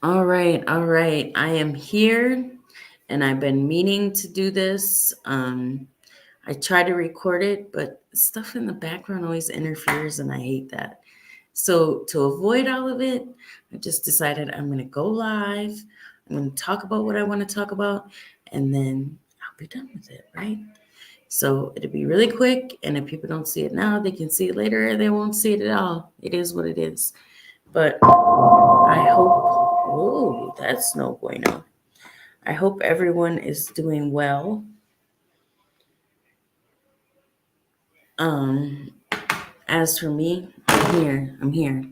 All right, all right. I am here and I've been meaning to do this. I try to record it, but stuff in the background always interferes and I hate that. So, to avoid all of it, I just decided I'm going to go live. I'm going to talk about what I want to talk about and then I'll be done with it, right? So, it'll be really quick. And if people don't see it now, they can see it later or they won't see it at all. It is what it is. But I hope, oh, that's no bueno. I hope everyone is doing well. Um, as for me, I'm here. I'm here.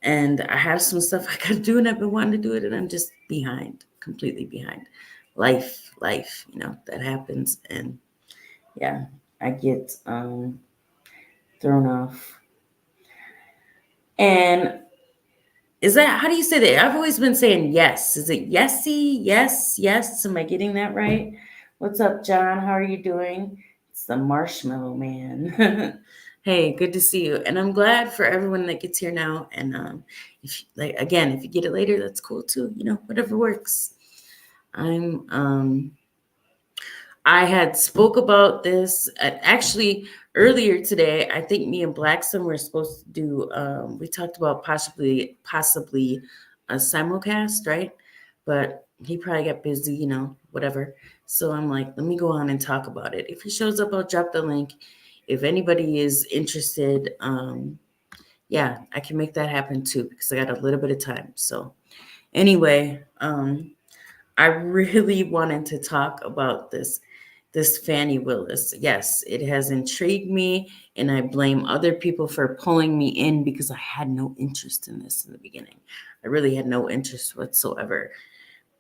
And I have some stuff I gotta do and I've been wanting to do it and I'm just behind, completely behind. Life, that happens and yeah, I get thrown off. And is that how do you say that? I've always been saying yes. Is it yesy? Yes, yes. Am I getting that right? What's up, John? How are you doing? It's the Marshmallow Man. Hey, good to see you. And I'm glad for everyone that gets here now. And if like again, if you get it later, that's cool too. Whatever works. I'm I had spoke about this actually earlier today. I think me and Blackson were supposed to do. We talked about possibly a simulcast, right? But he probably got busy, whatever. So I'm like, let me go on and talk about it. If he shows up, I'll drop the link. If anybody is interested, yeah, I can make that happen too because I got a little bit of time. So anyway, I really wanted to talk about this Fannie Willis. Yes, it has intrigued me, and I blame other people for pulling me in because I had no interest in this in the beginning. I really had no interest whatsoever.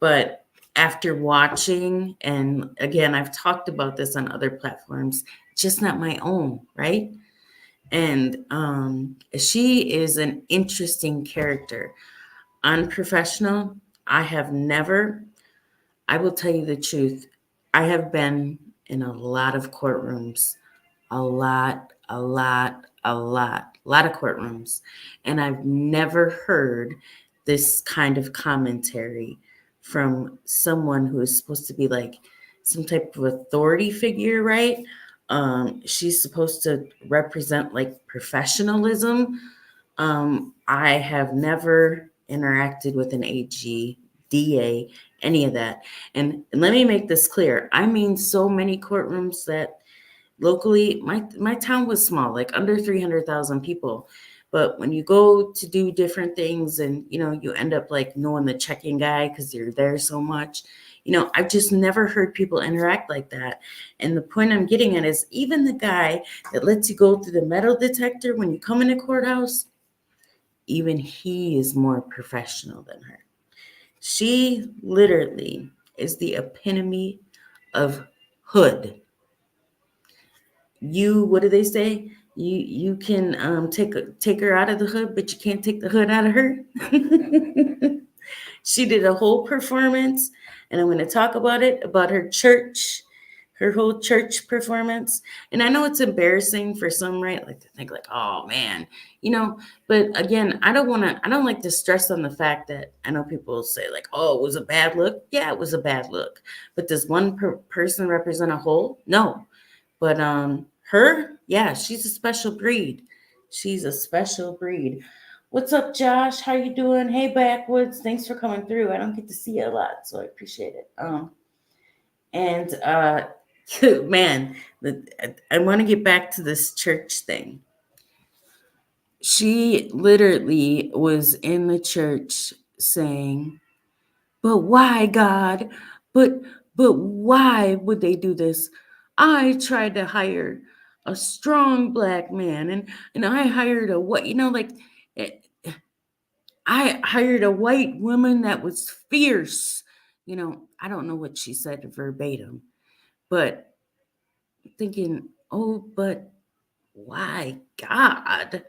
But after watching, and again, I've talked about this on other platforms, just not my own, right? And she is an interesting character. Unprofessional. I have never I will tell you the truth. I have been in a lot of courtrooms, a lot of courtrooms, and I've never heard this kind of commentary from someone who is supposed to be like some type of authority figure, right? She's supposed to represent like professionalism. I have never interacted with an AG, DA, any of that. And let me make this clear. I mean, so many courtrooms that locally, my town was small, like under 300,000 people. But when you go to do different things and, you end up like knowing the check-in guy because you're there so much, I've just never heard people interact like that. And the point I'm getting at is even the guy that lets you go through the metal detector when you come in a courthouse, even he is more professional than her. She literally is the epitome of hood. What do they say? You can take her out of the hood, but you can't take the hood out of her. She did a whole performance, and I'm going to talk about her church, her whole church performance. And I know it's embarrassing for some, right? Like to think like, oh man, but again, I don't like to stress on the fact that I know people say like, oh, it was a bad look. Yeah, it was a bad look. But does one person represent a whole? No. But her, yeah, she's a special breed. She's a special breed. What's up, Josh? How you doing? Hey, Backwoods. Thanks for coming through. I don't get to see you a lot, so I appreciate it. And man, I want to get back to this church thing. She literally was in the church saying, "But why, God? But but why would they do this? I tried to hire a strong black man, and I hired a white, like eh, I hired a white woman that was fierce. I don't know what she said verbatim, but thinking, oh, but why, God?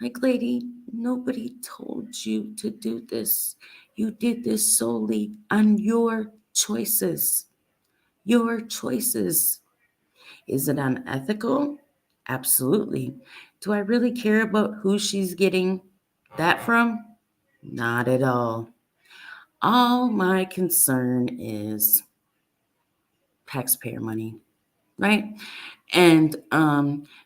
Like, lady, nobody told you to do this. You did this solely on your choices. Your choices. Is it unethical? Absolutely. Do I really care about who she's getting that from? Not at all. All my concern is taxpayer money, right? And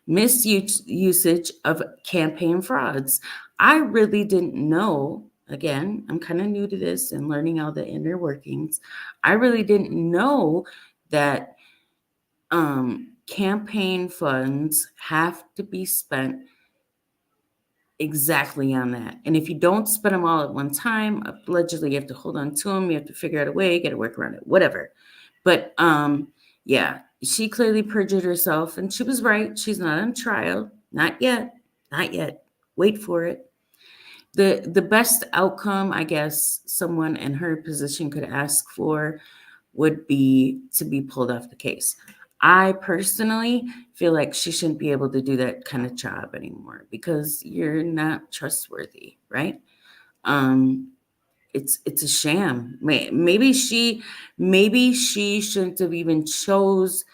misusage of campaign frauds. I really didn't know. Again, I'm kind of new to this and learning all the inner workings. I really didn't know that campaign funds have to be spent exactly on that. And if you don't spend them all at one time, allegedly you have to hold on to them. You have to figure out a way, get to work around it, whatever. But yeah, she clearly perjured herself, and she was right. She's not on trial, not yet, not yet. Wait for it. The best outcome, I guess, someone in her position could ask for would be to be pulled off the case. I personally feel like she shouldn't be able to do that kind of job anymore because you're not trustworthy, right? Um, it's a sham. Maybe she shouldn't have even chose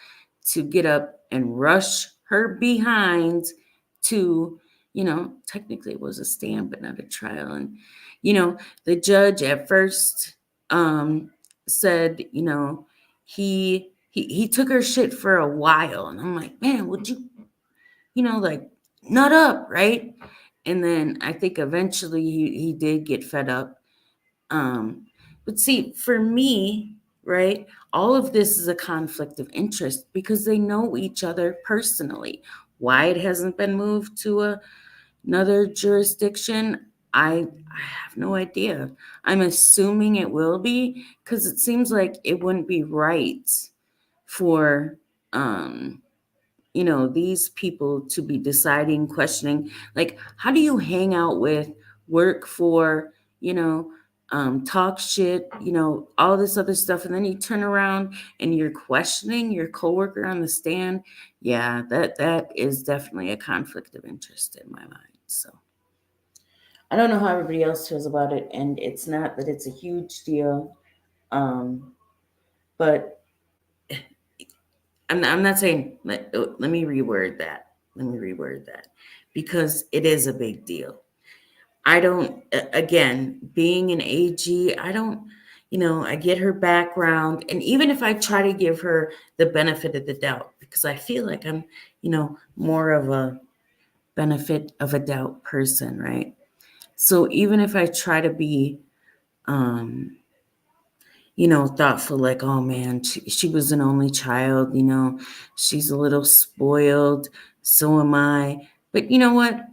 to get up and rush her behind to, technically it was a stand but not a trial. And you know the judge at first um said, he took her shit for a while, and I'm like, man, would you, like, nut up, right? And then I think eventually he did get fed up. um, but see, for me, right, all of this is a conflict of interest because they know each other personally. Why it hasn't been moved to another jurisdiction, I have no idea. I'm assuming it will be because it seems like it wouldn't be right for um these people to be deciding, questioning, like, how do you hang out with, work for, you know, talk shit, all this other stuff, and then you turn around and you're questioning your coworker on the stand? Yeah, that is definitely a conflict of interest in my mind. So I don't know how everybody else feels about it, and it's not that it's a huge deal, um, but I'm not saying, let me reword that. Let me reword that because it is a big deal. I don't, again, being an AG, I don't, I get her background. And even if I try to give her the benefit of the doubt, because I feel like I'm, more of a benefit of a doubt person, right? So even if I try to be, um, thoughtful, like, oh man, she was an only child, she's a little spoiled, so am I. But you know what?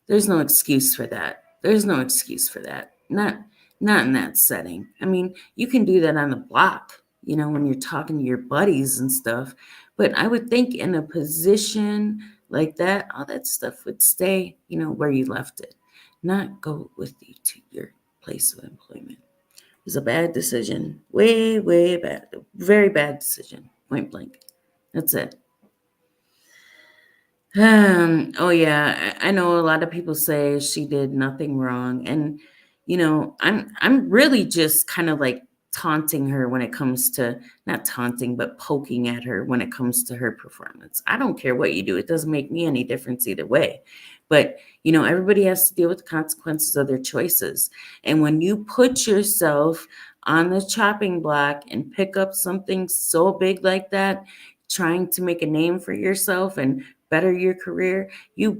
There's no excuse for that. There's no excuse for that. Not in that setting. I mean, you can do that on the block, when you're talking to your buddies and stuff. But I would think in a position like that, all that stuff would stay, where you left it, not go with you to your place of employment. It was a bad decision. Way, way bad. Very bad decision. Point blank. That's it. Oh yeah, I know a lot of people say she did nothing wrong, and I'm really just kind of like taunting her when it comes to, not taunting, but poking at her when it comes to her performance. I don't care what you do; it doesn't make me any difference either way. But everybody has to deal with the consequences of their choices, and when you put yourself on the chopping block and pick up something so big like that, trying to make a name for yourself and better your career, the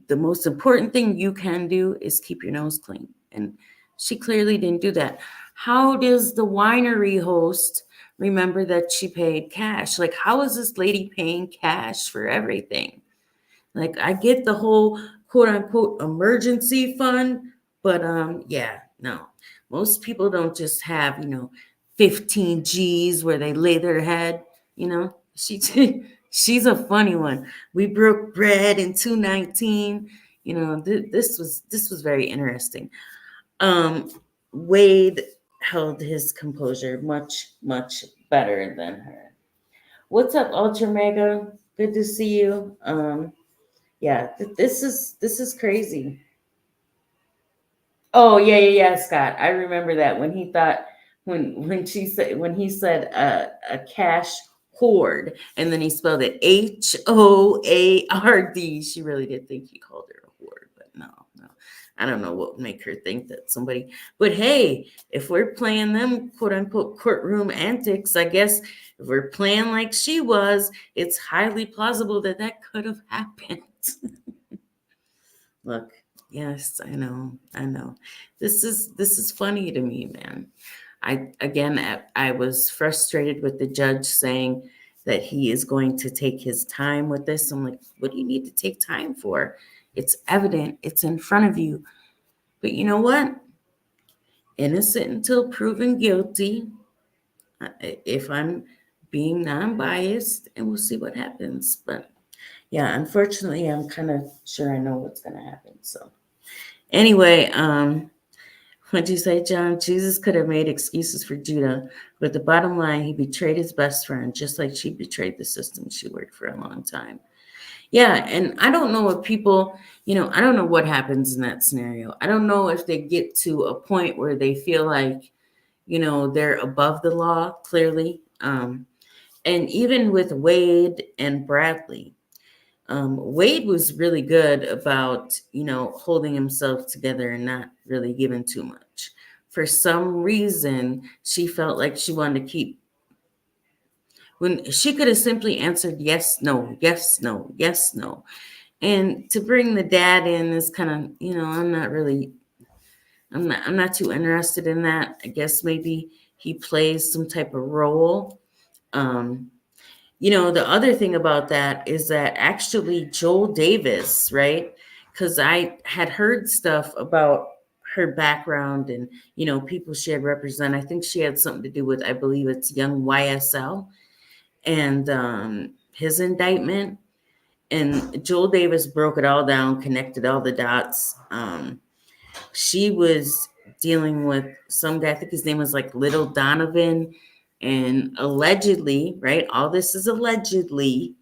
most important thing you can do is keep your nose clean. And she clearly didn't do that. How does the winery host remember that she paid cash? Like, how is this lady paying cash for everything? Like, I get the whole quote unquote emergency fund, but yeah, no. Most people don't just have, 15 G's where they lay their head, you know. She she's a funny one. We broke bread in 219. This was very interesting. Um Wade held his composure much, much better than her. What's up, Ultra Mega? Good to see you. Yeah, this is crazy. Oh yeah, yeah, yeah, Scott. I remember that when he thought, when he said a cash hoard, and then he spelled it Hoard. She really did think he called her a hoard, but no, no. I don't know what would make her think that somebody, but hey, if we're playing them quote unquote courtroom antics, I guess if we're playing like she was, it's highly plausible that that could have happened. Look, yes, I know, I know. This is funny to me, man. I was frustrated with the judge saying that he is going to take his time with this. I'm like, what do you need to take time for? It's evident, it's in front of you. But you know what? Innocent until proven guilty. If I'm being non-biased, and we'll see what happens. But yeah, unfortunately, I'm kind of sure I know what's going to happen. So anyway, what'd you say, John? Jesus could have made excuses for Judah, but the bottom line, he betrayed his best friend, just like she betrayed the system she worked for a long time. Yeah, and I don't know if people, I don't know what happens in that scenario. I don't know if they get to a point where they feel like, they're above the law, clearly. And even with Wade and Bradley, Wade was really good about, holding himself together and not really giving too much. For some reason, she felt like she wanted to keep, when she could have simply answered yes, no, yes, no, yes, no. And to bring the dad in is kind of, I'm not too interested in that. I guess maybe he plays some type of role. Um, the other thing about that is that actually Joel Davis, right? Because I had heard stuff about her background and, people she had represent. I think she had something to do with, I believe it's young YSL and his indictment. And Joel Davis broke it all down, connected all the dots. She was dealing with some guy, I think his name was like Little Donovan, and allegedly, right? All this is allegedly,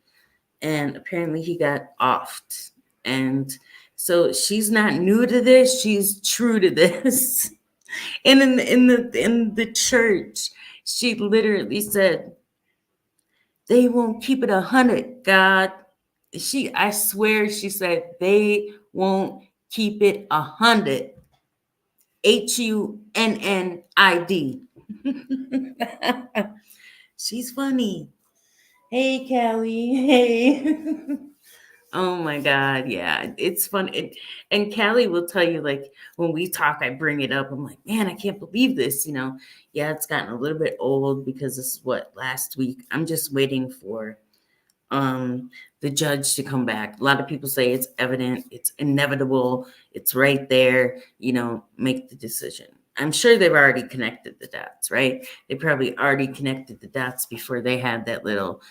and apparently he got offed. And so she's not new to this; she's true to this. And in the church, she literally said, "They won't keep it 100, God." I swear, she said they won't keep it 100. HUNNID. She's funny. Hey, Callie. Hey. Oh my God. Yeah. It's fun. And Callie will tell you, like, when we talk, I bring it up. I'm like, man, I can't believe this. Yeah, it's gotten a little bit old because this is last week. I'm just waiting for the judge to come back. A lot of people say it's evident, it's inevitable, it's right there, make the decision. I'm sure they've already connected the dots, right? They probably already connected the dots before they had that little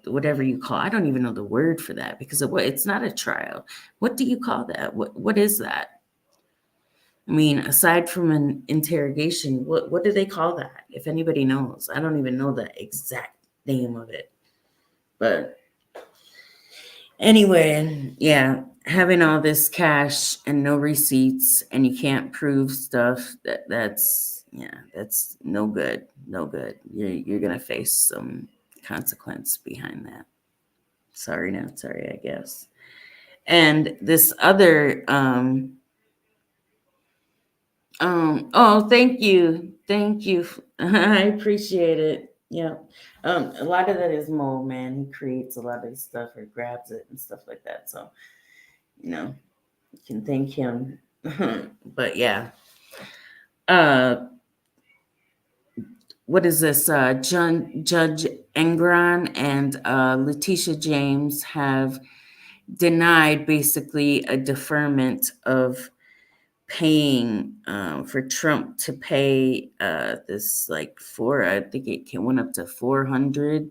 whatever you call, I don't even know the word for that, because it's not a trial. What do you call that? What is that? I mean, aside from an interrogation, what do they call that? If anybody knows, I don't even know the exact name of it. But anyway, yeah, having all this cash and no receipts, and you can't prove stuff, that's no good. No good. You're gonna face some consequence behind that. Sorry, not sorry, I guess. And this other oh, thank you. Thank you. I appreciate it. Yeah. A lot of that is Mo, man. He creates a lot of this stuff or grabs it and stuff like that. So, you can thank him. But yeah. What is this? Judge Engron and Letitia James have denied basically a deferment of paying for Trump to pay this, like, I think it went up to 400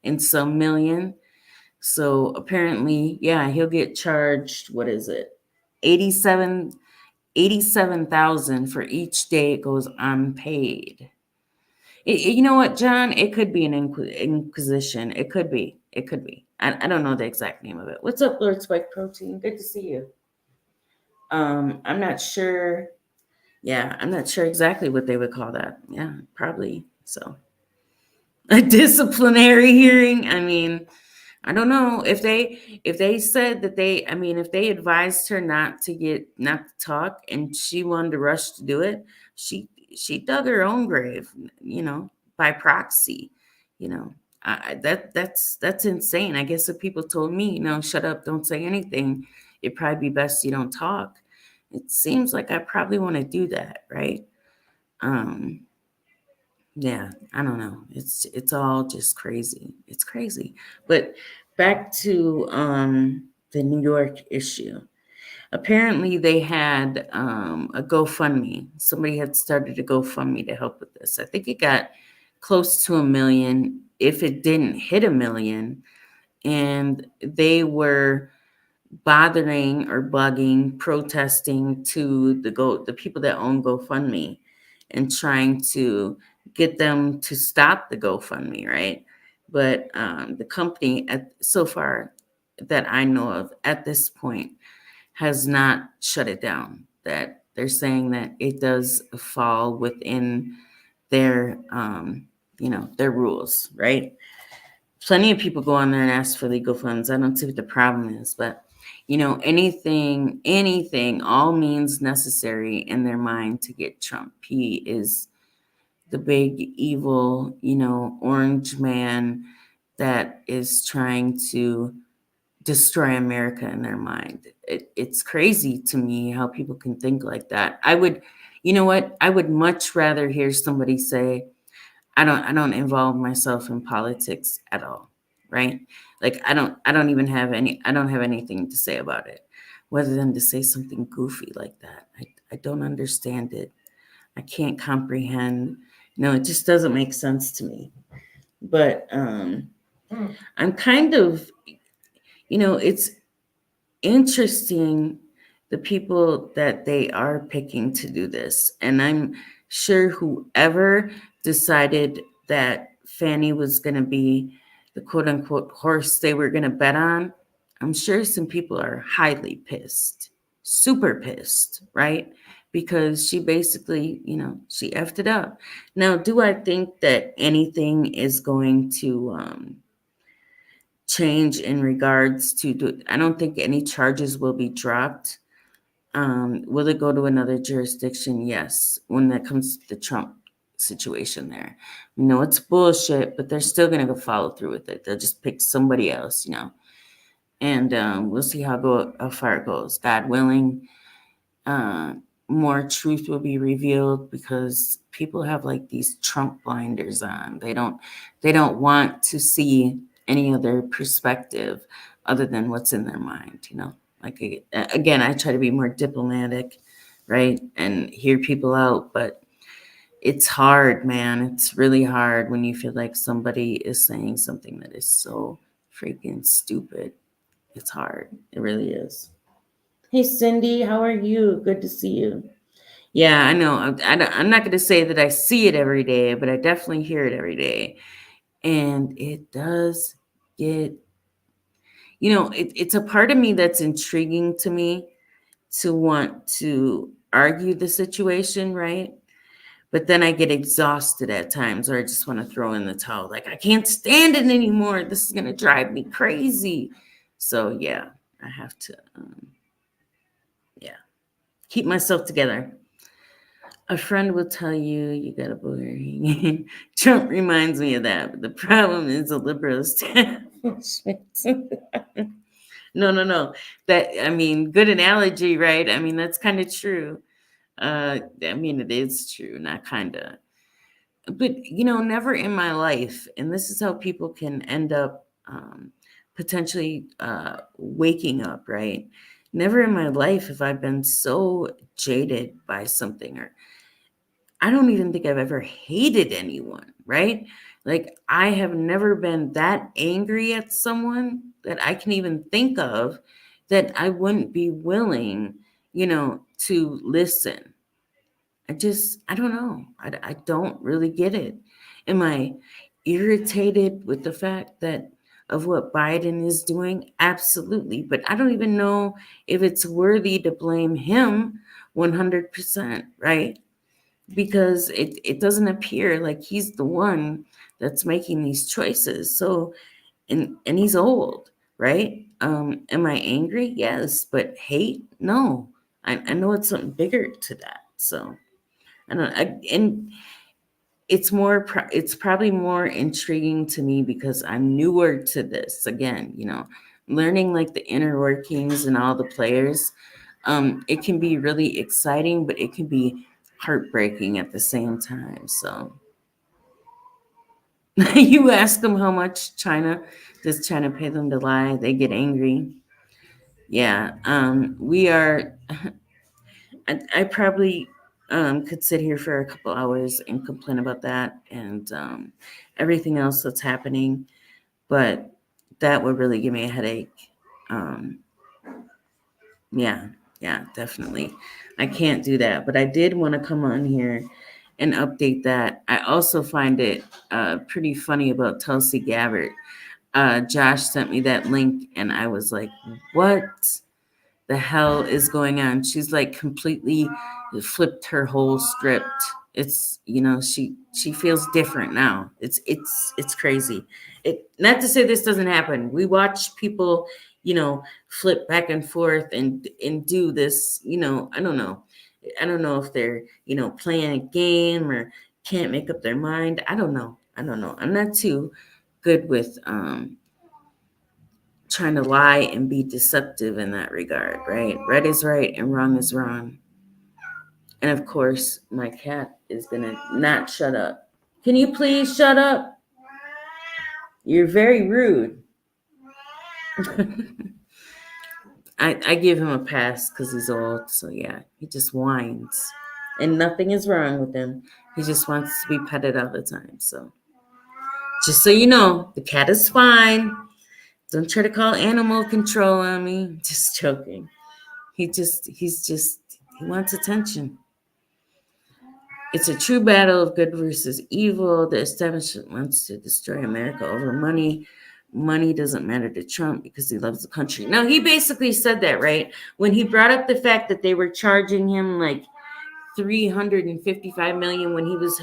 and some million. So apparently, yeah, he'll get charged, what is it, 87,000 for each day it goes unpaid. You know what, John? It could be an inquisition. It could be. I don't know the exact name of it. What's up, Lord Spike Protein? Good to see you. I'm not sure. Yeah, I'm not sure exactly what they would call that. Yeah, probably. So a disciplinary hearing. I mean, I don't know if they said that they, I mean, if they advised her not to talk and she wanted to rush to do it, she she dug her own grave, you know, by proxy, you know. That's insane. I guess if people told me, you know, shut up, don't say anything, it'd probably be best you don't talk. It seems like I probably want to do that, right? Um, yeah, I don't know. It's all just crazy. It's crazy. But back to the New York issue. Apparently they had a GoFundMe. Somebody had started a GoFundMe to help with this. I think it got close to 1 million, if it didn't hit 1 million. And they were bothering or bugging, protesting to the people that own GoFundMe and trying to get them to stop the GoFundMe, right? But the company at so far that I know of at this point has not shut it down. That they're saying that it does fall within their you know, their rules, right? Plenty of people go on there and ask for legal funds. I don't see what the problem is, but you know, anything, all means necessary in their mind to get Trump. He is the big evil, you know, orange man that is trying to destroy America in their mind. It's crazy to me how people can think like that. I would, you know what? I would much rather hear somebody say, I don't involve myself in politics at all, right? Like I don't have anything to say about it, rather than to say something goofy like that. I don't understand it. I can't comprehend. No, it just doesn't make sense to me. But I'm kind of, you know, it's interesting the people that they are picking to do this. And I'm sure whoever decided that Fanny was going to be the quote unquote horse they were going to bet on, I'm sure some people are highly pissed, super pissed, right? Because she basically, you know, she effed it up. Now, do I think that anything is going to change in regards to I don't think any charges will be dropped. Will it go to another jurisdiction? Yes, when that comes to the Trump situation there. We know it's bullshit, but they're still gonna go follow through with it. They'll just pick somebody else, you know. And we'll see how far it goes. God willing, uh, more truth will be revealed because people have like these Trump blinders on. They don't want to see any other perspective other than what's in their mind, you know. Like again, I try to be more diplomatic, right? And hear people out, but it's hard, man. It's really hard when you feel like somebody is saying something that is so freaking stupid. It's hard. It really is. Hey, Cindy, how are you? Good to see you. Yeah, I know. I'm not going to say that I see it every day, but I definitely hear it every day. And it does get, you know, it's a part of me that's intriguing to me to want to argue the situation, right? But then I get exhausted at times, or I just want to throw in the towel. Like, I can't stand it anymore. This is going to drive me crazy. So, yeah, I have to, yeah, keep myself together. A friend will tell you you got a booger. Trump reminds me of that, but the problem is the liberal establishment. No. That, I mean, good analogy, right? I mean, that's kind of true. I mean, it is true, not kind of. But you know, never in my life, and this is how people can end up potentially waking up, right? Never in my life have I been so jaded by something, or I don't even think I've ever hated anyone, right? Like, I have never been that angry at someone that I can even think of that I wouldn't be willing, you know, to listen. I don't know. I don't really get it. Am I irritated with the fact that of what Biden is doing? Absolutely. But I don't even know if it's worthy to blame him 100%, right? Because it doesn't appear like he's the one that's making these choices. So and he's old, right? Am I angry? Yes, but hate? No. I know it's something bigger to that. So I don't. And it's probably more intriguing to me because I'm newer to this. Again, learning like the inner workings and all the players. It can be really exciting, but it can be heartbreaking at the same time. So you ask them how much does China pay them to lie? They get angry. Yeah, we are. I probably could sit here for a couple hours and complain about that and everything else that's happening, but that would really give me a headache. Um, yeah, yeah, definitely. I can't do that, but I did want to come on here and update that. I also find it pretty funny about Tulsi Gabbard. Josh sent me that link, and I was like, what the hell is going on? She's like completely flipped her whole script. It's she feels different now. It's crazy. It not to say this doesn't happen. We watch people, flip back and forth and do this, I don't know. I don't know if they're, playing a game or can't make up their mind. I don't know. I don't know. I'm not too good with trying to lie and be deceptive in that regard, right? Right is right and wrong is wrong. And of course, my cat is gonna not shut up. Can you please shut up? You're very rude. I give him a pass because he's old, so yeah, he just whines. And nothing is wrong with him. He just wants to be petted all the time. So just so you know, the cat is fine. Don't try to call animal control on me. Just joking. He wants attention. It's a true battle of good versus evil. The establishment wants to destroy America over money. Money doesn't matter to Trump because he loves the country. Now, he basically said that, right? When he brought up the fact that they were charging him like 355 million when he was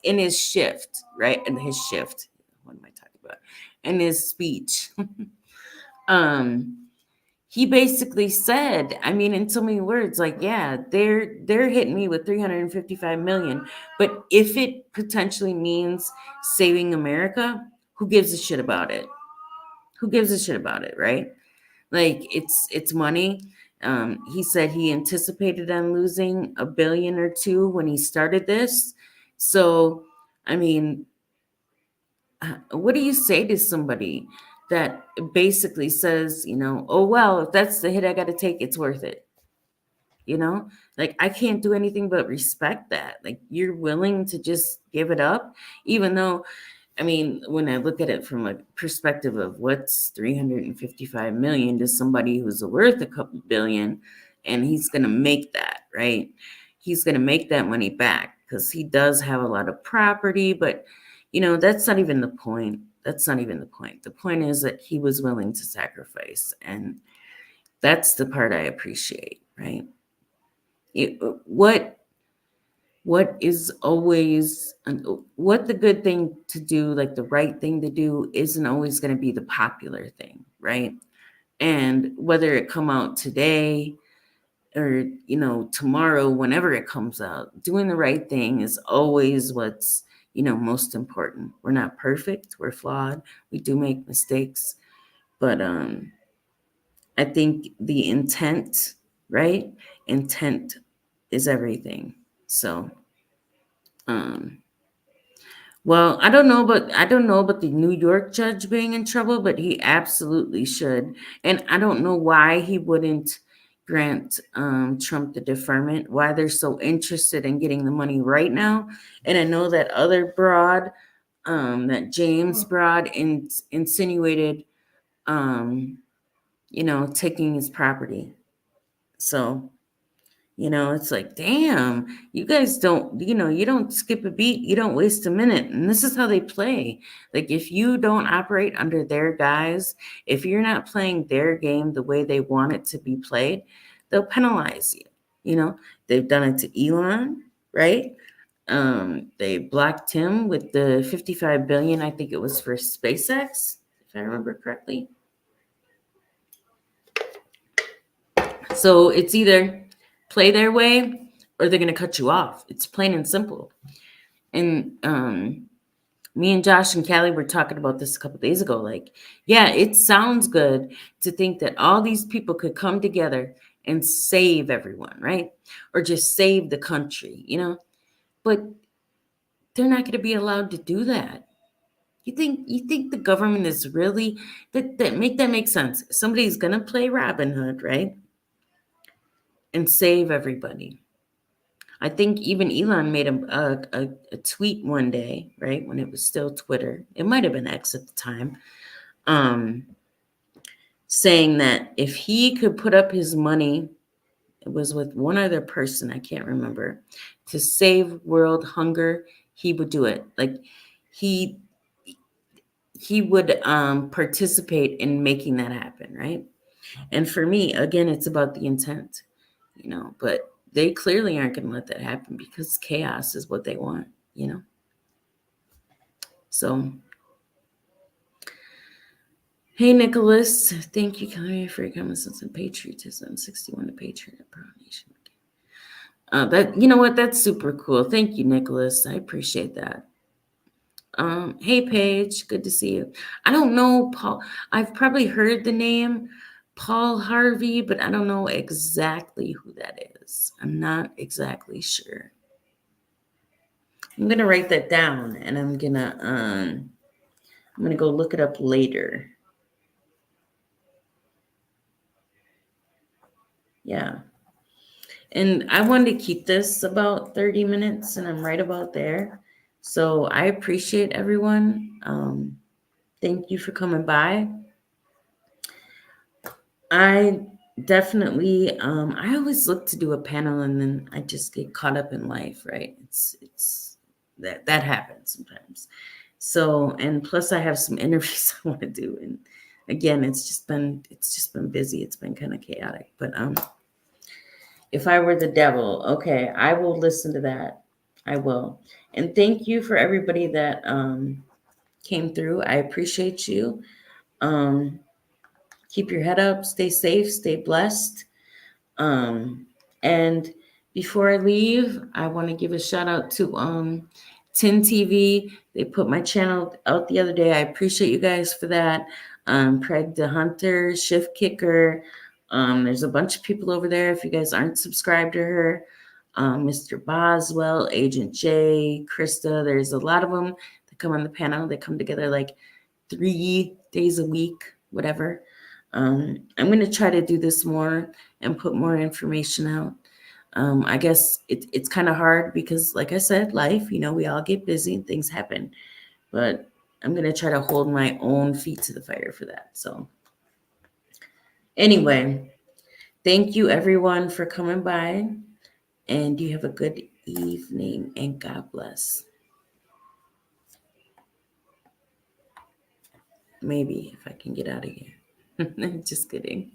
in his shift, right? In his shift. What am I talking about? In his speech. um he basically said, I mean, in so many words, like, yeah, they're hitting me with 355 million, but if it potentially means saving America, who gives a shit about it? Who gives a shit about it, right? Like, it's money. He said he anticipated on losing a billion or two when he started this. So, I mean, what do you say to somebody that basically says, oh, well, if that's the hit I got to take, it's worth it? You know, like I can't do anything but respect that. Like you're willing to just give it up, even though, I mean, when I look at it from a perspective of what's 355 million to somebody who's worth a couple billion, and he's going to make that, right? He's going to make that money back because he does have a lot of property, but that's not even the point. That's not even the point. The point is that he was willing to sacrifice, and that's the part I appreciate, right? What is always what the good thing to do, like the right thing to do, isn't always going to be the popular thing, right? And whether it come out today or tomorrow, whenever it comes out, doing the right thing is always what's most important. We're not perfect, we're flawed, we do make mistakes, but I think the intent, right? Intent is everything. So um well, I don't know about the New York judge being in trouble, but he absolutely should. And I don't know why he wouldn't grant Trump the deferment, why they're so interested in getting the money right now. And I know that other broad, that James Broad insinuated, taking his property. So it's like, damn, you guys don't, you don't skip a beat, you don't waste a minute. And this is how they play. Like, if you don't operate under their guise, if you're not playing their game the way they want it to be played, they'll penalize you. They've done it to Elon, right? They blocked him with the 55 billion, I think it was for SpaceX, if I remember correctly. So it's either play their way or they're going to cut you off. It's plain and simple. And me and Josh and Callie were talking about this a couple days ago. Like, yeah, it sounds good to think that all these people could come together and save everyone, right? Or just save the country, But they're not going to be allowed to do that. You think the government is really that make sense? Somebody's going to play Robin Hood, right? And save everybody. I think even Elon made a tweet one day, right, when it was still Twitter. It might have been X at the time, um, saying that if he could put up his money, it was with one other person, I can't remember, to save world hunger, he would do it. Like he he would participate in making that happen, right? And for me, again, it's about the intent, but they clearly aren't going to let that happen because chaos is what they want. So, hey, Nicholas, thank you, Kelly, for your comments and patriotism. 61 to Patriot Pro Nation. That you know what? That's super cool. Thank you, Nicholas. I appreciate that. Hey, Paige, good to see you. I don't know, Paul. I've probably heard the name Paul Harvey, but I don't know exactly who that is. I'm not exactly sure. I'm gonna write that down, and I'm gonna go look it up later. Yeah. And I wanted to keep this about 30 minutes, and I'm right about there. So I appreciate everyone. Thank you for coming by. I definitely, I always look to do a panel, and then I just get caught up in life, right? It's that happens sometimes. So, and plus I have some interviews I want to do, and again, it's just been busy. It's been kind of chaotic, but if I were the devil, okay, I will listen to that. I will. And thank you for everybody that came through. I appreciate you. Um, keep your head up, stay safe, stay blessed. And before I leave, I want to give a shout out to Tin TV. They put my channel out the other day. I appreciate you guys for that. Craig the Hunter, Shift Kicker. There's a bunch of people over there. If you guys aren't subscribed to her, Mr. Boswell, Agent J, Krista. There's a lot of them that come on the panel. They come together like 3 days a week, whatever. I'm going to try to do this more and put more information out. I guess it's kind of hard because, like I said, life, we all get busy and things happen. But I'm going to try to hold my own feet to the fire for that. So, anyway, thank you everyone for coming by. And you have a good evening and God bless. Maybe if I can get out of here. Just kidding.